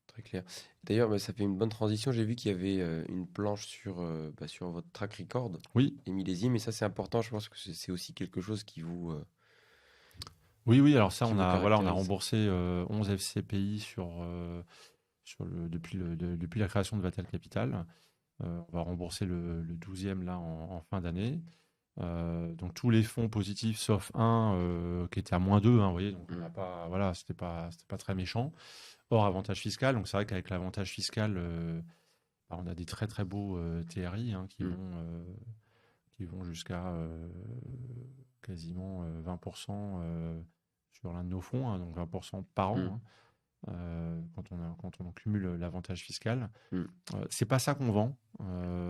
Très clair. D'ailleurs, ça fait une bonne transition. J'ai vu qu'il y avait une planche sur votre track record, Oui. les millésimes. Et ça, c'est important. Je pense que c'est aussi quelque chose qui vous... Oui. Alors ça, qui on vous a caractérise. remboursé 11 FCPI depuis la création de Vatel Capital. On va rembourser le 12e là en fin d'année. Donc tous les fonds positifs sauf un qui était à -2, vous voyez, donc on n'a pas, voilà, c'était pas très méchant. Hors avantage fiscal, donc c'est vrai qu'avec l'avantage fiscal, on a des très très beaux TRI qui vont jusqu'à quasiment 20% sur l'un de nos fonds, donc 20% par an. Quand on cumule l'avantage fiscal. C'est pas ça qu'on vend,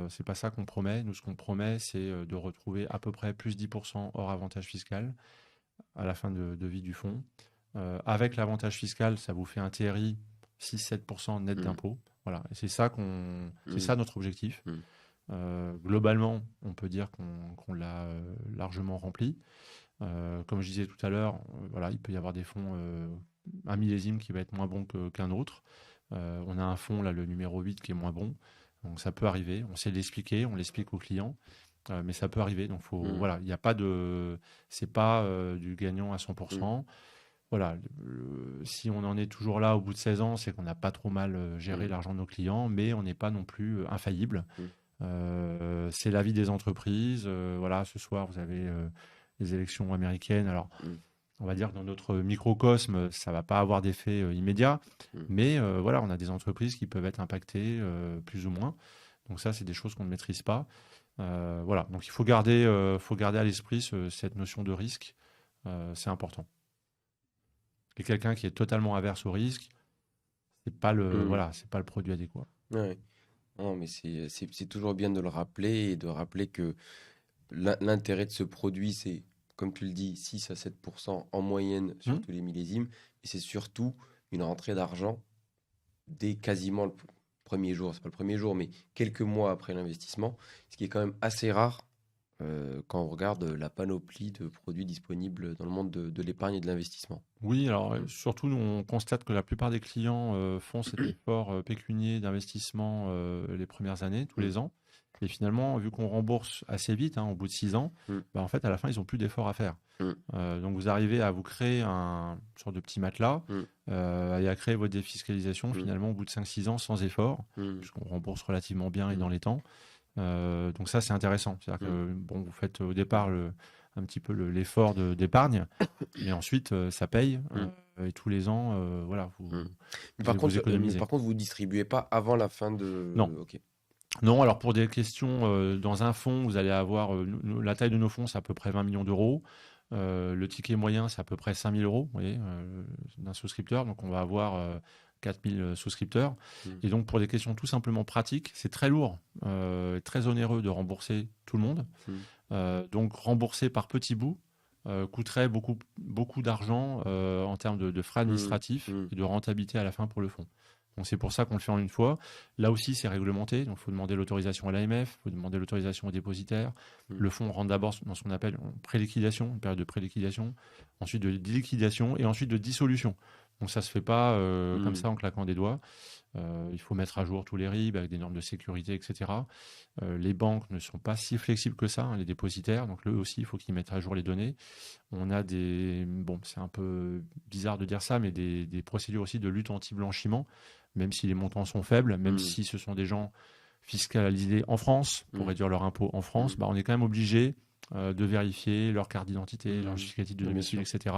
c'est pas ça qu'on promet. Nous, ce qu'on promet, c'est de retrouver à peu près plus 10% hors avantage fiscal à la fin de vie du fonds. Avec l'avantage fiscal, ça vous fait un TRI 6-7% net d'impôt. Voilà, et c'est ça notre objectif. Globalement, on peut dire qu'on l'a largement rempli. Comme je disais tout à l'heure, voilà, il peut y avoir des fonds, un millésime qui va être moins bon qu'un autre. On a un fonds, là, le numéro 8, qui est moins bon. Donc ça peut arriver. On sait l'expliquer, on l'explique aux clients. Mais ça peut arriver. Donc voilà, il n'y a pas de. C'est pas du gagnant à 100%. Voilà, si on en est toujours là au bout de 16 ans, c'est qu'on n'a pas trop mal géré l'argent de nos clients, mais on n'est pas non plus infaillible. C'est la vie des entreprises. Voilà, ce soir, vous avez les élections américaines. Alors, on va dire que dans notre microcosme, ça ne va pas avoir d'effet immédiat, mais voilà, on a des entreprises qui peuvent être impactées plus ou moins. Donc ça, c'est des choses qu'on ne maîtrise pas. Voilà, donc il faut garder à l'esprit cette notion de risque. C'est important. Et quelqu'un qui est totalement averse au risque, c'est pas c'est pas le produit adéquat. Ouais. Non, mais c'est toujours bien de le rappeler et de rappeler que l'intérêt de ce produit, c'est, comme tu le dis, 6-7% en moyenne sur tous les millésimes. Et c'est surtout une rentrée d'argent dès quasiment le premier jour. C'est pas le premier jour, mais quelques mois après l'investissement, ce qui est quand même assez rare quand on regarde la panoplie de produits disponibles dans le monde de l'épargne et de l'investissement. Oui, alors surtout, nous, on constate que la plupart des clients font cet effort pécunier d'investissement les premières années, tous les ans. Et finalement, vu qu'on rembourse assez vite, au bout de 6 ans, en fait, à la fin, ils n'ont plus d'efforts à faire. Donc, vous arrivez à vous créer une sorte de petit matelas et à créer votre défiscalisation finalement au bout de 5-6 ans sans effort, puisqu'on rembourse relativement bien et dans les temps. Donc ça, c'est intéressant. C'est-à-dire que vous faites au départ un petit peu l'effort d'épargne, mais ensuite, ça paye. Et tous les ans, voilà, Par vous économisez. contre, vous ne distribuez pas avant la fin de... Non. Okay. Non, alors pour des questions, dans un fonds, vous allez avoir la taille de nos fonds, c'est à peu près 20 millions d'euros. Le ticket moyen, c'est à peu près 5 000 euros, vous voyez, d'un souscripteur. Donc on va avoir 4000 souscripteurs. Mmh. Et donc, pour des questions tout simplement pratiques, c'est très lourd, très onéreux de rembourser tout le monde. Donc, rembourser par petits bouts coûterait beaucoup, beaucoup d'argent en termes de frais administratifs et de rentabilité à la fin pour le fonds. Donc, c'est pour ça qu'on le fait en une fois. Là aussi, c'est réglementé. Donc, il faut demander l'autorisation à l'AMF, il faut demander l'autorisation aux dépositaires. Le fonds rentre d'abord dans ce qu'on appelle une pré-liquidation, une période de pré-liquidation, ensuite de liquidation et ensuite de dissolution. Donc, ça ne se fait pas comme ça en claquant des doigts. Il faut mettre à jour tous les RIB avec des normes de sécurité, etc. Les banques ne sont pas si flexibles que ça, les dépositaires. Donc, eux aussi, il faut qu'ils mettent à jour les données. On a c'est un peu bizarre de dire ça, mais des procédures aussi de lutte anti-blanchiment, même si les montants sont faibles, même si ce sont des gens fiscalisés en France pour réduire leur impôt en France, on est quand même obligé de vérifier leur carte d'identité, leur justificatif de domicile, etc.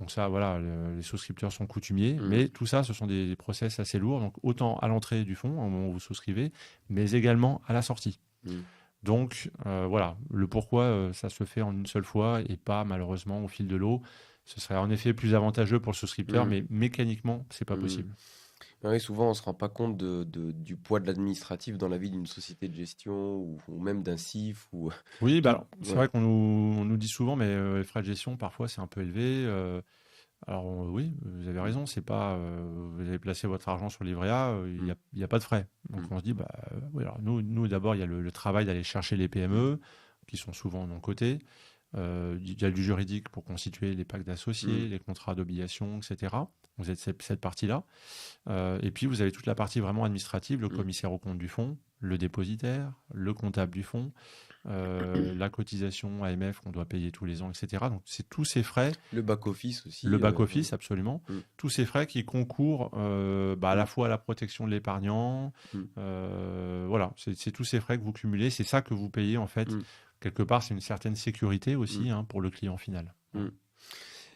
Donc ça, voilà, les souscripteurs sont coutumiers, mais tout ça, ce sont des process assez lourds, donc autant à l'entrée du fonds, au moment où vous souscrivez, mais également à la sortie. Donc voilà, le pourquoi ça se fait en une seule fois et pas malheureusement au fil de l'eau. Ce serait en effet plus avantageux pour le souscripteur, mais mécaniquement, c'est pas possible. Oui, souvent, on ne se rend pas compte du poids de l'administratif dans la vie d'une société de gestion ou même d'un CIF. Oui, c'est vrai on nous dit souvent, mais les frais de gestion, parfois, c'est un peu élevé. Alors oui, vous avez raison, c'est pas vous avez placé votre argent sur le livret A, il n'y a pas de frais. Donc on se dit, oui, alors nous d'abord, il y a le travail d'aller chercher les PME, qui sont souvent non cotés. Il y a du juridique pour constituer les pactes d'associés, les contrats d'obligation, etc. Vous êtes cette partie-là. Et puis, vous avez toute la partie vraiment administrative, le commissaire aux comptes du fonds, le dépositaire, le comptable du fonds, la cotisation AMF qu'on doit payer tous les ans, etc. Donc, c'est tous ces frais. Le back-office aussi. Le back-office, absolument. Tous ces frais qui concourent à la fois à la protection de l'épargnant. Voilà, c'est tous ces frais que vous cumulez. C'est ça que vous payez, en fait. Quelque part, c'est une certaine sécurité aussi pour le client final.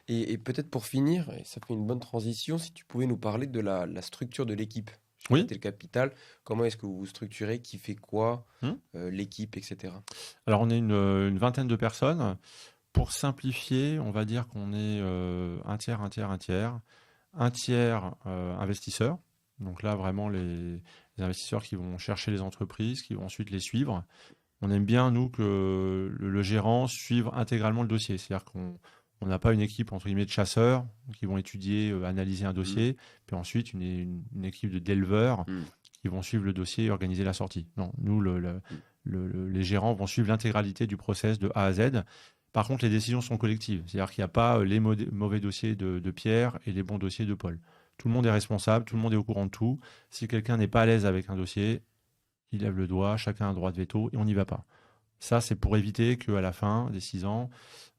Et peut-être pour finir, et ça fait une bonne transition, si tu pouvais nous parler de la structure de l'équipe. Oui. Le Capital, comment est-ce que vous vous structurez, qui fait quoi, l'équipe, etc. Alors, on est une vingtaine de personnes. Pour simplifier, on va dire qu'on est un tiers. Un tiers investisseurs. Donc là, vraiment, les investisseurs qui vont chercher les entreprises, qui vont ensuite les suivre. On aime bien, nous, que le gérant suive intégralement le dossier. C'est-à-dire qu'on n'a pas une équipe, entre guillemets, de chasseurs qui vont étudier, analyser un dossier, puis ensuite une équipe d'éleveurs qui vont suivre le dossier et organiser la sortie. Non, nous, les gérants vont suivre l'intégralité du process de A à Z. Par contre, les décisions sont collectives. C'est-à-dire qu'il n'y a pas les mauvais dossiers de Pierre et les bons dossiers de Paul. Tout le monde est responsable, tout le monde est au courant de tout. Si quelqu'un n'est pas à l'aise avec un dossier, il lève le doigt, chacun a un droit de veto et on n'y va pas. Ça, c'est pour éviter qu'à la fin des 6 ans,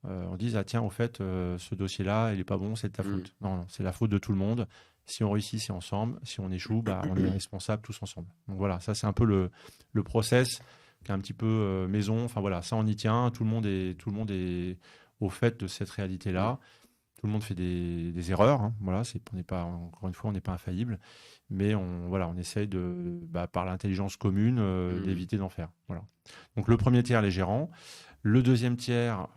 on dise « Ah tiens, au fait, ce dossier-là, il n'est pas bon, c'est de ta faute. » Non, c'est la faute de tout le monde. Si on réussit, c'est ensemble. Si on échoue, on est responsables tous ensemble. Donc voilà, ça, c'est un peu le process qui est un petit peu maison. Enfin voilà, ça, on y tient. Tout le monde est au fait de cette réalité-là. Tout le monde fait des erreurs. Hein. Voilà, encore une fois, on n'est pas infaillible. Mais on essaye par l'intelligence commune d'éviter d'en faire. Voilà. Donc le premier tiers, les gérants. Le deuxième tiers,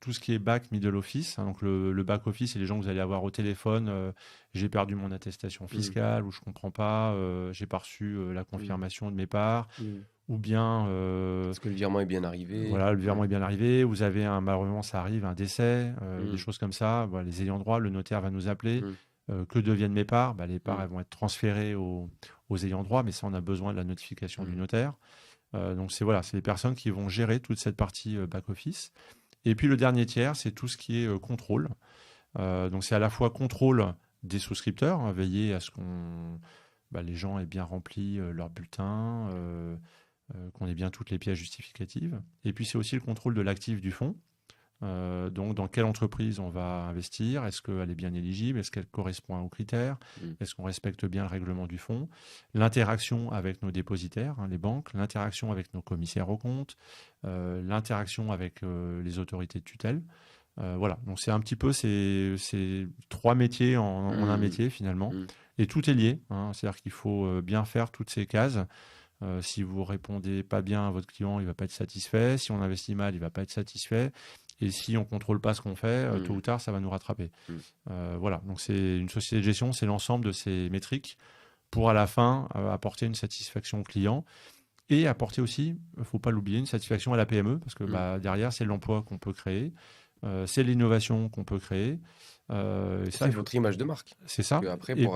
tout ce qui est back, middle office. Hein, donc le back office, c'est les gens que vous allez avoir au téléphone. J'ai perdu mon attestation fiscale ou je comprends pas. J'ai pas reçu la confirmation de mes parts. Ou bien... Est-ce que le virement est bien arrivé? Voilà, le virement est bien arrivé. Vous avez malheureusement, ça arrive, un décès, des choses comme ça. Voilà, les ayants droit, le notaire va nous appeler. Que deviennent mes parts? Les parts, elles vont être transférées aux ayants droit, mais ça, on a besoin de la notification du notaire. Donc, c'est les personnes qui vont gérer toute cette partie back-office. Et puis, le dernier tiers, c'est tout ce qui est contrôle. Donc, c'est à la fois contrôle des souscripteurs, hein, veiller à ce qu'on les gens aient bien rempli leur bulletin, qu'on ait bien toutes les pièces justificatives. Et puis, c'est aussi le contrôle de l'actif du fonds. Donc, dans quelle entreprise on va investir? Est-ce qu'elle est bien éligible? Est-ce qu'elle correspond aux critères? Est-ce qu'on respecte bien le règlement du fonds? L'interaction avec nos dépositaires, les banques, l'interaction avec nos commissaires aux comptes, l'interaction avec les autorités de tutelle. Voilà, donc c'est un petit peu ces 3 métiers en un métier finalement. Et tout est lié, hein. C'est-à-dire qu'il faut bien faire toutes ces cases. Si vous répondez pas bien à votre client, il va pas être satisfait. Si on investit mal, il va pas être satisfait. Et si on ne contrôle pas ce qu'on fait, tôt ou tard, ça va nous rattraper. Voilà, donc c'est une société de gestion, c'est l'ensemble de ces métriques pour à la fin apporter une satisfaction au client et apporter aussi, il ne faut pas l'oublier, une satisfaction à la PME, parce que derrière, c'est l'emploi qu'on peut créer, c'est l'innovation qu'on peut créer. Et ça, c'est votre image de marque. C'est ça. Après, pour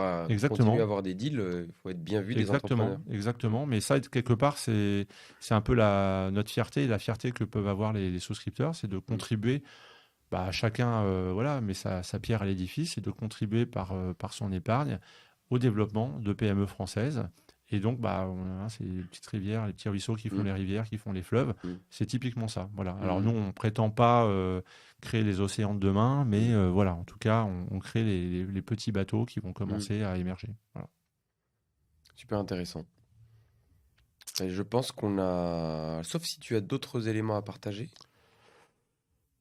continuer à avoir des deals, il faut être bien vu des entrepreneurs. Exactement. Mais ça, quelque part, c'est un peu notre fierté et la fierté que peuvent avoir les souscripteurs, c'est de contribuer, chacun met sa pierre à l'édifice et de contribuer par son épargne au développement de PME françaises. Et donc, c'est les petites rivières, les petits ruisseaux qui font les rivières, qui font les fleuves. C'est typiquement ça. Voilà. Alors, nous, on ne prétend pas créer les océans de demain, mais voilà, en tout cas, on crée les petits bateaux qui vont commencer à émerger. Voilà. Super intéressant. Et je pense qu'on a... Sauf si tu as d'autres éléments à partager.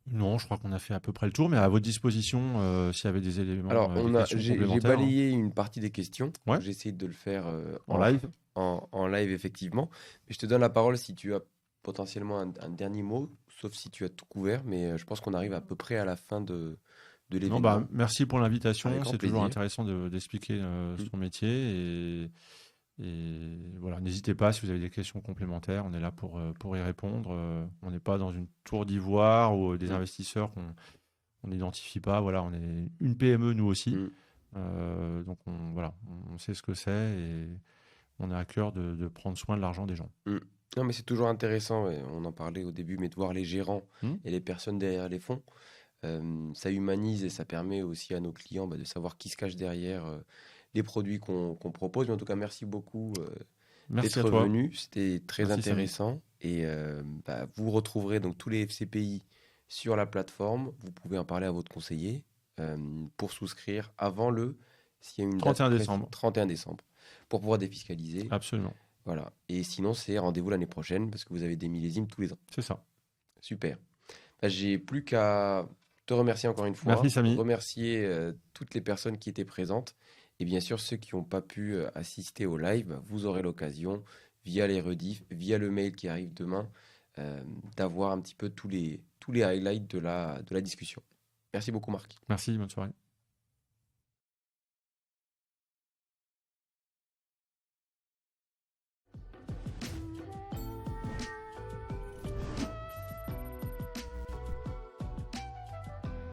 Non, je crois qu'on a fait à peu près le tour, mais à votre disposition, s'il y avait des éléments. Alors, j'ai balayé une partie des questions. Ouais. J'ai essayé de le faire en live. En live, effectivement. Mais je te donne la parole si tu as potentiellement un dernier mot, sauf si tu as tout couvert. Mais je pense qu'on arrive à peu près à la fin de l'événement. Merci pour l'invitation. C'est toujours plaisir. intéressant d'expliquer son métier. Et voilà, n'hésitez pas si vous avez des questions complémentaires, on est là pour y répondre. On n'est pas dans une tour d'ivoire ou des investisseurs qu'on n'identifie pas. Voilà, on est une PME nous aussi. Donc on sait ce que c'est et on a à cœur de prendre soin de l'argent des gens. Non, mais c'est toujours intéressant, on en parlait au début, mais de voir les gérants et les personnes derrière les fonds. Ça humanise et ça permet aussi à nos clients de savoir qui se cache derrière les produits qu'on propose. Mais en tout cas, merci beaucoup d'être venu. C'était très intéressant. Samy. Et vous retrouverez donc tous les FCPI sur la plateforme. Vous pouvez en parler à votre conseiller pour souscrire avant s'il y a une 31 décembre. 31 décembre. Pour pouvoir défiscaliser. Absolument. Voilà. Et sinon, c'est rendez-vous l'année prochaine parce que vous avez des millésimes tous les ans. C'est ça. Super. J'ai plus qu'à te remercier encore une fois. Merci Samy. Remercier toutes les personnes qui étaient présentes. Et bien sûr, ceux qui n'ont pas pu assister au live, vous aurez l'occasion, via les rediffs, via le mail qui arrive demain, d'avoir un petit peu tous les highlights de la discussion. Merci beaucoup, Marc. Merci, bonne soirée.